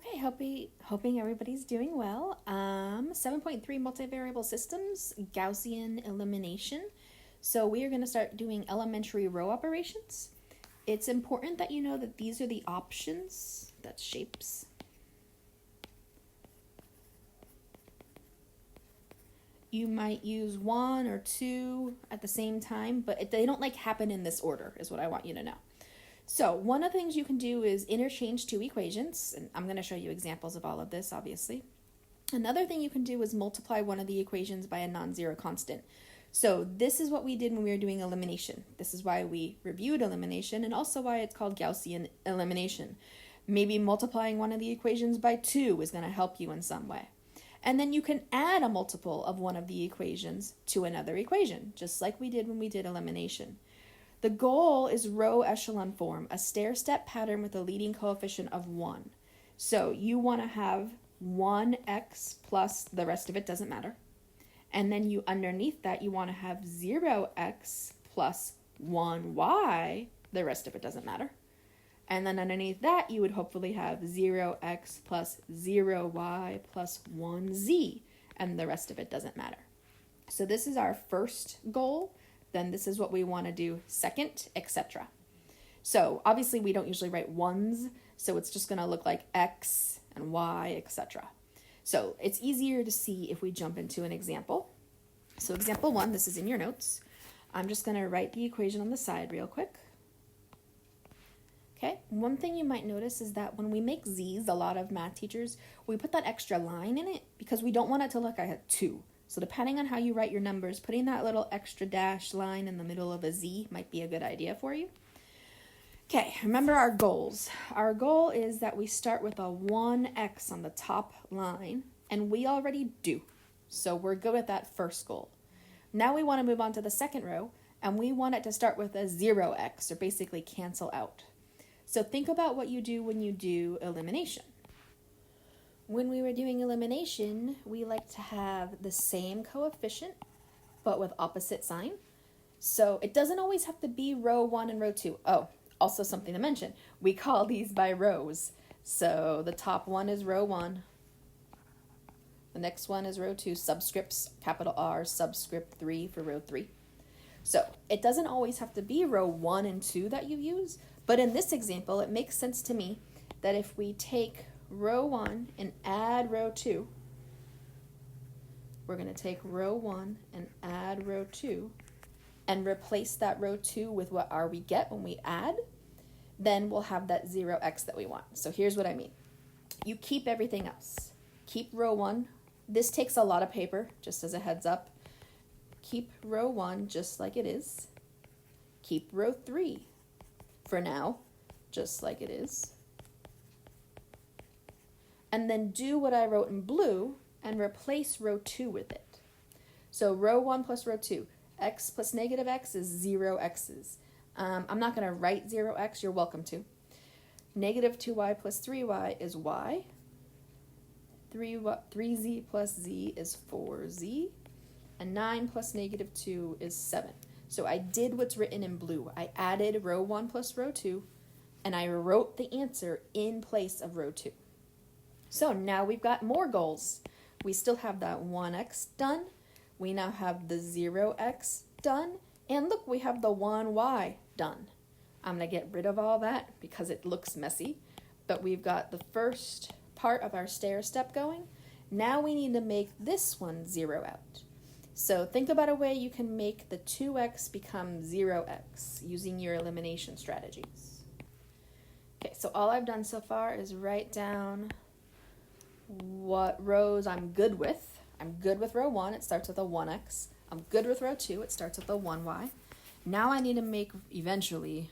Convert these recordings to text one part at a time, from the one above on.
Okay, hoping everybody's doing well. 7.3 multivariable systems, Gaussian elimination. So we are going to start doing elementary row operations. It's important that you know that these are the options, that's shapes. You might use one or two at the same time, but they don't happen in this order, is what I want you to know. So one of the things you can do is interchange two equations, and I'm going to show you examples of all of this, obviously. Another thing you can do is multiply one of the equations by a non-zero constant. So this is what we did when we were doing elimination. This is why we reviewed elimination, and also why it's called Gaussian elimination. Maybe multiplying one of the equations by 2 is going to help you in some way. And then you can add a multiple of one of the equations to another equation, just like we did when we did elimination. The goal is row echelon form, a stair-step pattern with a leading coefficient of 1. So you want to have 1x plus the rest of it doesn't matter. And then you underneath that you want to have 0x plus 1y, the rest of it doesn't matter. And then underneath that you would hopefully have 0x plus 0y plus 1z, and the rest of it doesn't matter. So this is our first goal. Then this is what we want to do second, etc. So obviously we don't usually write ones, so it's just going to look like x and y, etc. So it's easier to see if we jump into an example. So example 1, this is in your notes. I'm just going to write the equation on the side real quick. Okay, one thing you might notice is that when we make z's, a lot of math teachers, we put that extra line in it because we don't want it to look like a 2. So depending on how you write your numbers, putting that little extra dash line in the middle of a z might be a good idea for you. Okay, remember our goals. Our goal is that we start with a 1x on the top line, and we already do. So we're good with that first goal. Now we want to move on to the second row, and we want it to start with a 0x, or basically cancel out. So think about what you do when you do elimination. When we were doing elimination, we like to have the same coefficient, but with opposite sign. So it doesn't always have to be row 1 and row 2. Oh, also something to mention, we call these by rows. So the top one is row 1. The next one is row 2, subscripts, capital R, subscript 3 for row 3. So it doesn't always have to be row 1 and 2 that you use, but in this example, it makes sense to me that if we take row 1 and add row 2, we're going to take row 1 and add row 2 and replace that row 2 with what we get when we add, then we'll have that 0x that we want. So here's what I mean. You keep everything else. Keep row 1. This takes a lot of paper, just as a heads up. Keep row 1 just like it is. Keep row 3 for now, just like it is. And then do what I wrote in blue and replace row 2 with it. So row 1 plus row 2, x plus negative x is 0 x's. I'm not going to write 0x, you're welcome to. Negative 2y plus 3y is y. 3z plus z is 4z. And 9 plus negative 2 is 7. So I did what's written in blue. I added row 1 plus row 2, and I wrote the answer in place of row 2. So now we've got more goals. We still have that 1x done. We now have the 0x done. And look, we have the 1y done. I'm going to get rid of all that because it looks messy. But we've got the first part of our stair step going. Now we need to make this one 0 out. So think about a way you can make the 2x become 0x using your elimination strategies. Okay, so all I've done so far is write down what rows I'm good with. I'm good with row 1, it starts with a 1x. I'm good with row 2, it starts with a 1y. Now I need to make, eventually,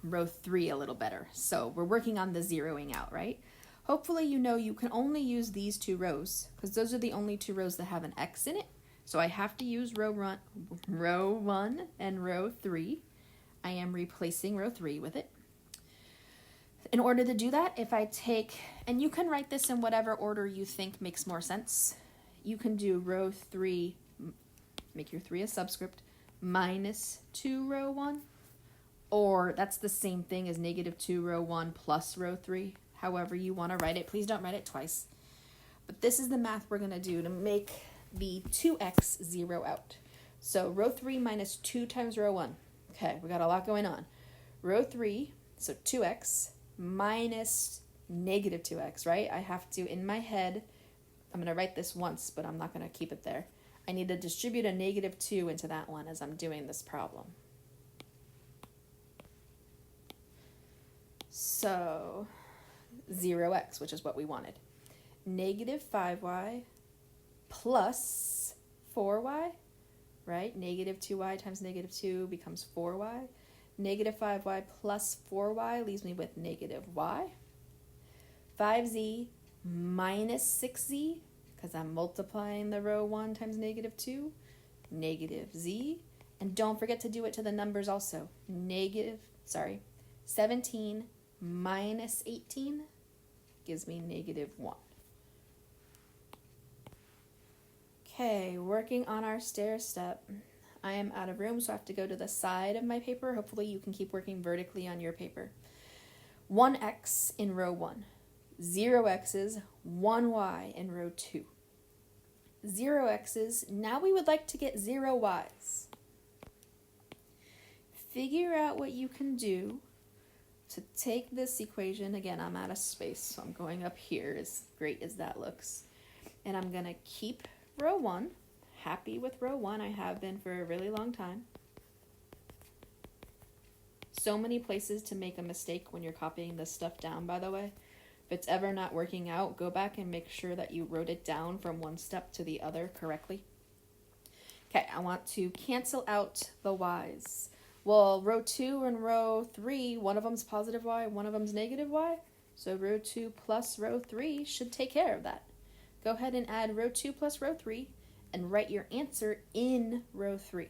row 3 a little better. So we're working on the zeroing out, right? Hopefully you know you can only use these 2 rows, because those are the only 2 rows that have an x in it. So I have to use row 1 and row 3. I am replacing row 3 with it. In order to do that, if I take, and you can write this in whatever order you think makes more sense. You can do row 3, make your 3 a subscript, minus 2 row 1, or that's the same thing as negative 2 row 1 plus row 3. however you want to write it. Please don't write it twice. But this is the math we're going to do to make the 2x zero out. So row 3 minus 2 times row 1. Okay, we got a lot going on. Row 3, so 2x minus negative 2x, right? I have to, in my head, I'm going to write this once, but I'm not going to keep it there. I need to distribute a negative 2 into that one as I'm doing this problem. So 0x, which is what we wanted. Negative 5y plus 4y, right? Negative 2y times negative 2 becomes 4y. Negative 5y plus 4y leaves me with negative y. 5z minus 6z, because I'm multiplying the row 1 times negative 2, negative z. And don't forget to do it to the numbers also. 17 minus 18 gives me negative 1. Okay, working on our stair step. I am out of room, so I have to go to the side of my paper. Hopefully you can keep working vertically on your paper. 1x in row 1. 0x's, 1y in row 2. 0x's, now we would like to get 0y's. Figure out what you can do to take this equation. Again, I'm out of space, so I'm going up here, as great as that looks. And I'm going to keep row 1. Happy with row 1. I have been for a really long time. So many places to make a mistake when you're copying this stuff down, by the way. If it's ever not working out, go back and make sure that you wrote it down from one step to the other correctly. Okay, I want to cancel out the y's. Well, row 2 and row 3, one of them's positive y, one of them's negative y. So row 2 plus row 3 should take care of that. Go ahead and add row 2 plus row 3 and write your answer in row 3.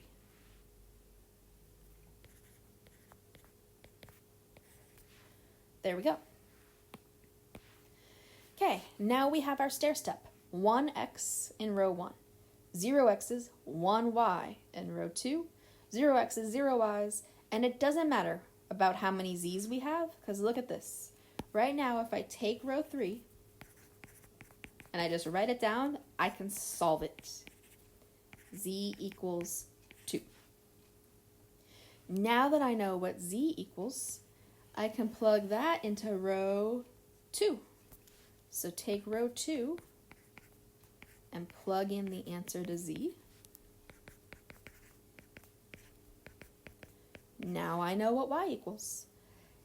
There we go. Okay, now we have our stair step. 1x in row 1. 0x's, 1y in row 2. 0x's, 0y's, and it doesn't matter about how many z's we have, because look at this. Right now, if I take row 3 and I just write it down, I can solve it. Z equals 2. Now that I know what z equals, I can plug that into row 2. So take row 2 and plug in the answer to z. Now I know what y equals.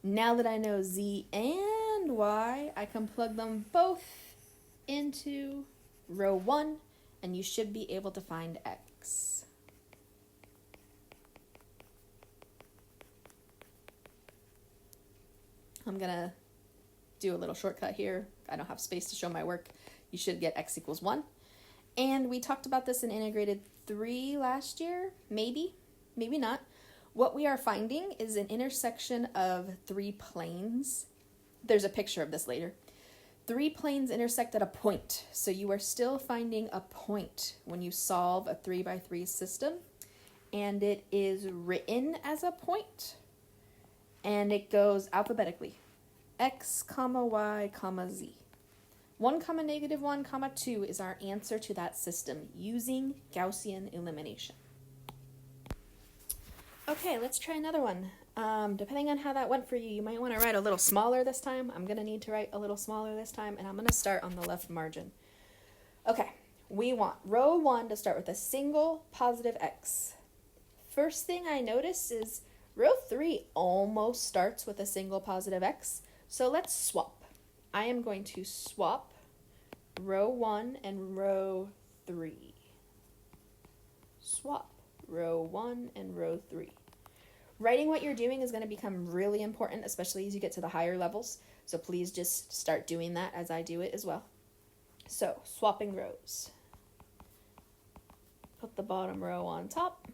Now that I know z and y, I can plug them both into row 1, and you should be able to find x. I'm going to do a little shortcut here. I don't have space to show my work. You should get x equals 1. And we talked about this in integrated 3 last year. Maybe not. What we are finding is an intersection of 3 planes. There's a picture of this later. 3 planes intersect at a point. So you are still finding a point when you solve a 3x3 system. And it is written as a point. And it goes alphabetically. X, comma, y, comma, z. 1, comma, negative 1, comma, 2 is our answer to that system using Gaussian elimination. Okay, let's try another one. Depending on how that went for you, you might want to write a little smaller this time. I'm going to need to write a little smaller this time, and I'm going to start on the left margin. Okay, we want row 1 to start with a single positive x. First thing I notice is row 3 almost starts with a single positive x, so let's swap. I am going to swap row 1 and row 3. Swap row 1 and row 3. Writing what you're doing is going to become really important, especially as you get to the higher levels. So please just start doing that as I do it as well. So swapping rows. Put the bottom row on top.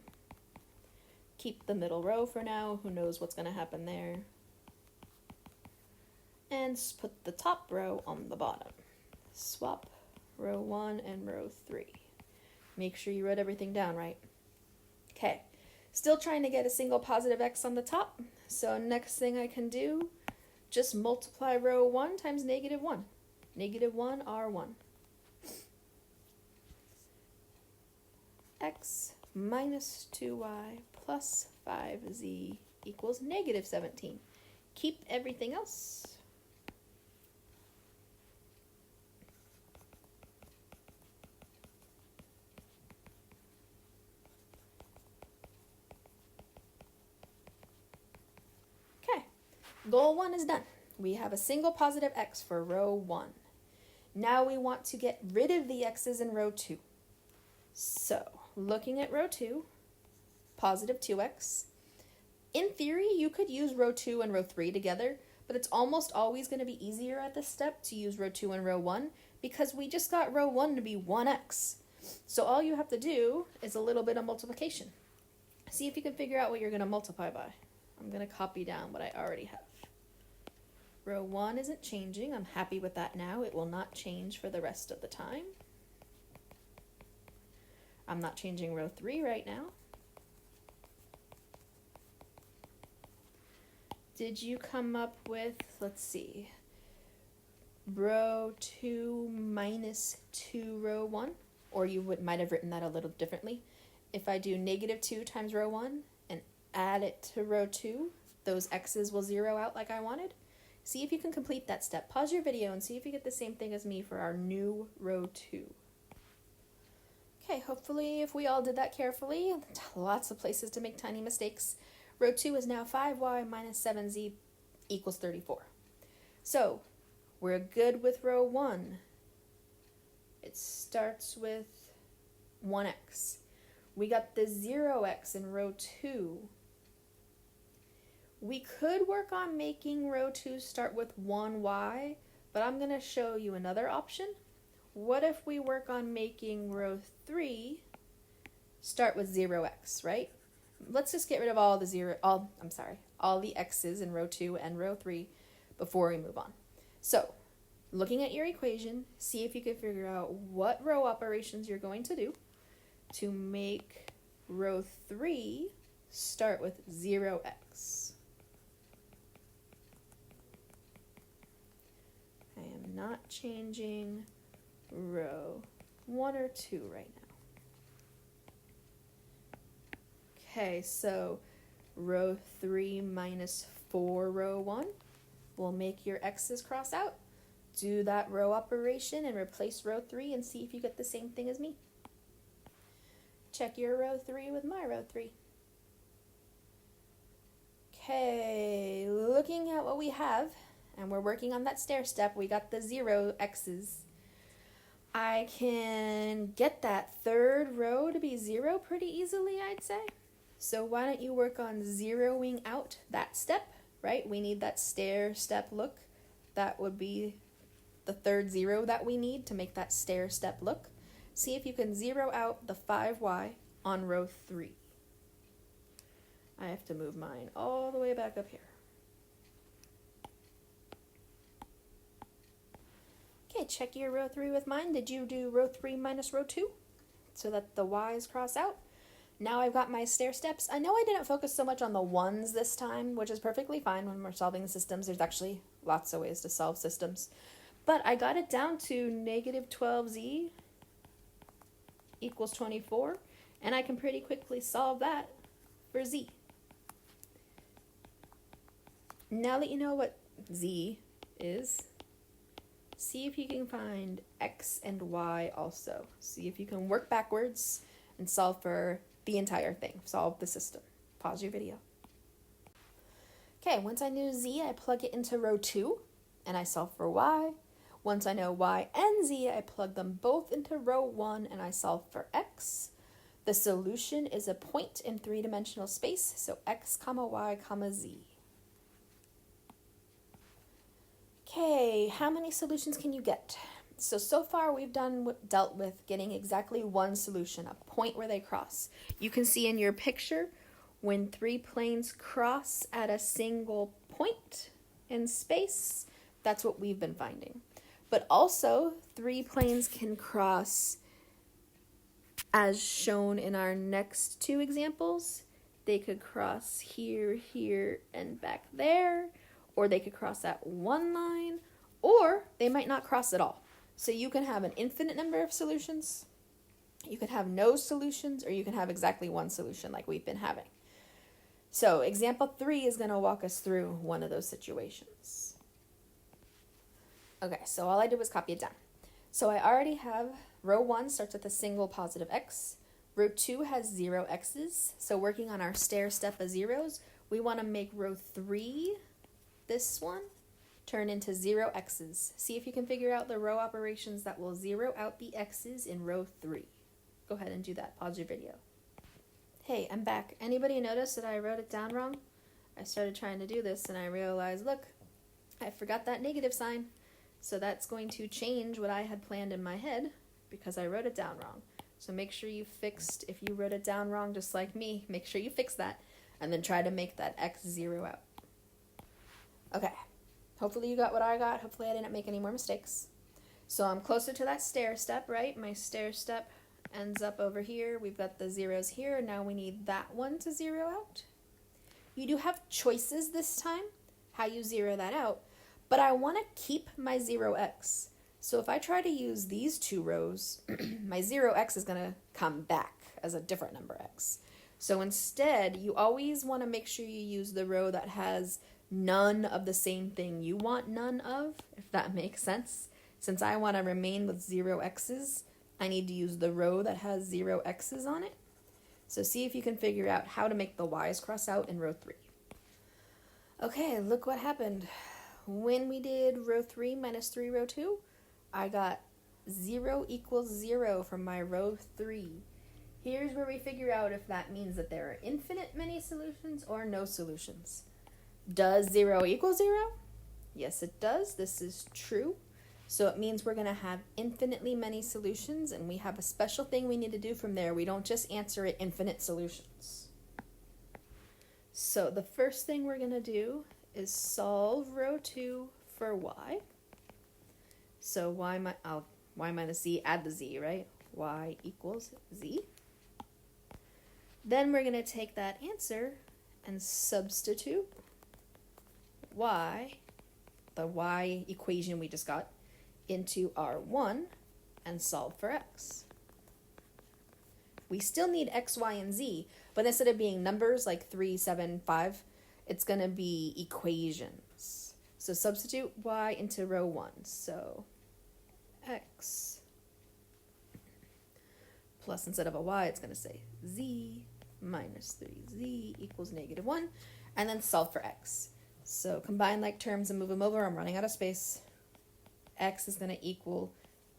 Keep the middle row for now. Who knows what's going to happen there. And put the top row on the bottom. Swap row 1 and row 3. Make sure you wrote everything down right. Okay. Still trying to get a single positive x on the top. So next thing I can do, just multiply row 1 times negative 1. Negative 1 R1. X minus 2y plus 5z equals negative 17. Keep everything else. Okay, goal 1 is done. We have a single positive x for row 1. Now we want to get rid of the x's in row 2. So, looking at row 2, positive 2x. In theory, you could use row 2 and row 3 together, but it's almost always going to be easier at this step to use row 2 and row 1 because we just got row 1 to be 1x. So all you have to do is a little bit of multiplication. See if you can figure out what you're going to multiply by. I'm going to copy down what I already have. Row 1 isn't changing. I'm happy with that now. It will not change for the rest of the time. I'm not changing row 3 right now. Did you come up with, let's see, row 2 minus 2 row 1? Or you might have written that a little differently. If I do negative 2 times row 1 and add it to row 2, those x's will zero out like I wanted. See if you can complete that step. Pause your video and see if you get the same thing as me for our new row 2. Okay, hopefully if we all did that carefully, lots of places to make tiny mistakes. Row 2 is now 5y minus 7z equals 34. So, we're good with row 1. It starts with 1x. We got the 0x in row 2. We could work on making row 2 start with 1y, but I'm going to show you another option. What if we work on making row 3 start with 0x, right? Let's just get rid of all the x's in row 2 and row 3 before we move on. So, looking at your equation, see if you can figure out what row operations you're going to do to make row 3 start with 0x. I am not changing row 1 or 2 right now. Okay, so row 3 minus 4 row 1 will make your x's cross out. Do that row operation and replace row 3 and see if you get the same thing as me. Check your row 3 with my row 3. Okay, looking at what we have, and we're working on that stair step, we got the 0 x's. I can get that third row to be 0 pretty easily, I'd say. So why don't you work on zeroing out that step, right? We need that stair step look. That would be the third 0 that we need to make that stair step look. See if you can zero out the 5y on row 3. I have to move mine all the way back up here. Okay, check your row 3 with mine. Did you do row 3 minus row 2 so that the y's cross out? Now I've got my stair steps. I know I didn't focus so much on the ones this time, which is perfectly fine when we're solving systems. There's actually lots of ways to solve systems. But I got it down to negative 12z equals 24, and I can pretty quickly solve that for z. Now that you know what z is, see if you can find x and y also. See if you can work backwards and solve for the entire thing. Solve the system. Pause your video. Okay, once I knew z, I plug it into row 2, and I solve for y. Once I know y and z, I plug them both into row 1, and I solve for x. The solution is a point in 3-dimensional space, so x, y, z. Okay, how many solutions can you get? So far we've dealt with getting exactly one solution, a point where they cross. You can see in your picture, when 3 planes cross at a single point in space, that's what we've been finding. But also, 3 planes can cross as shown in our next 2 examples. They could cross here, here, and back there, or they could cross at one line, or they might not cross at all. So you can have an infinite number of solutions, you can have no solutions, or you can have exactly one solution like we've been having. So example 3 is going to walk us through one of those situations. Okay, so all I did was copy it down. So I already have row 1 starts with a single positive x. Row 2 has 0 x's. So working on our stair step of zeros, we want to make row 3, this one, turn into 0 x's. See if you can figure out the row operations that will zero out the x's in row 3. Go ahead and do that. Pause your video. Hey, I'm back. Anybody notice that I wrote it down wrong? I started trying to do this and I realized, look, I forgot that negative sign. So that's going to change what I had planned in my head because I wrote it down wrong. So make sure you fixed, if you wrote it down wrong just like me, make sure you fix that and then try to make that x zero out. Okay, hopefully you got what I got. Hopefully I didn't make any more mistakes. So I'm closer to that stair step, right? My stair step ends up over here. We've got the zeros here. Now we need that one to zero out. You do have choices this time, how you zero that out, but I want to keep my 0x. So if I try to use these two rows, my 0x is going to come back as a different number x. So instead, you always want to make sure you use the row that has none of the same thing you want none of, if that makes sense. Since I want to remain with 0 x's, I need to use the row that has 0 x's on it. So see if you can figure out how to make the y's cross out in row 3. Okay, look what happened. When we did row 3 minus 3 row 2, I got 0 equals 0 from my row 3. Here's where we figure out if that means that there are infinite many solutions or no solutions. Does 0 equal 0? Yes, it does. This is true. So it means we're going to have infinitely many solutions, and we have a special thing we need to do from there. We don't just answer it infinite solutions. So the first thing we're going to do is solve row 2 for y. So y minus z, add the z, right? Y equals z. Then we're going to take that answer and substitute y, the y equation we just got, into R1 and solve for x. We still need x, y, and z, but instead of being numbers like 3, 7, 5, it's going to be equations. So substitute y into row 1. So x plus, instead of a y, it's going to say z minus 3z equals -1, and then solve for x. So combine like terms and move them over. I'm running out of space. X is going to equal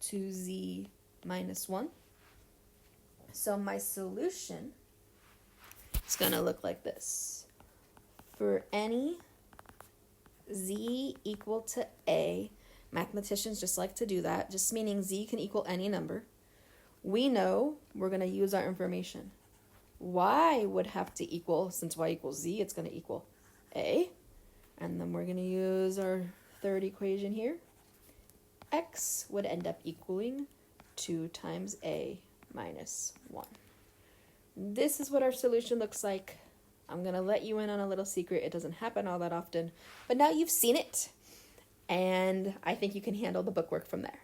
2z minus 1. So my solution is going to look like this. For any z equal to a, mathematicians just like to do that, just meaning z can equal any number, we know we're going to use our information. Y would have to equal, since y equals z, it's going to equal a. And then we're going to use our third equation here. X would end up equaling 2 times a minus 1. This is what our solution looks like. I'm going to let you in on a little secret. It doesn't happen all that often, but now you've seen it, and I think you can handle the bookwork from there.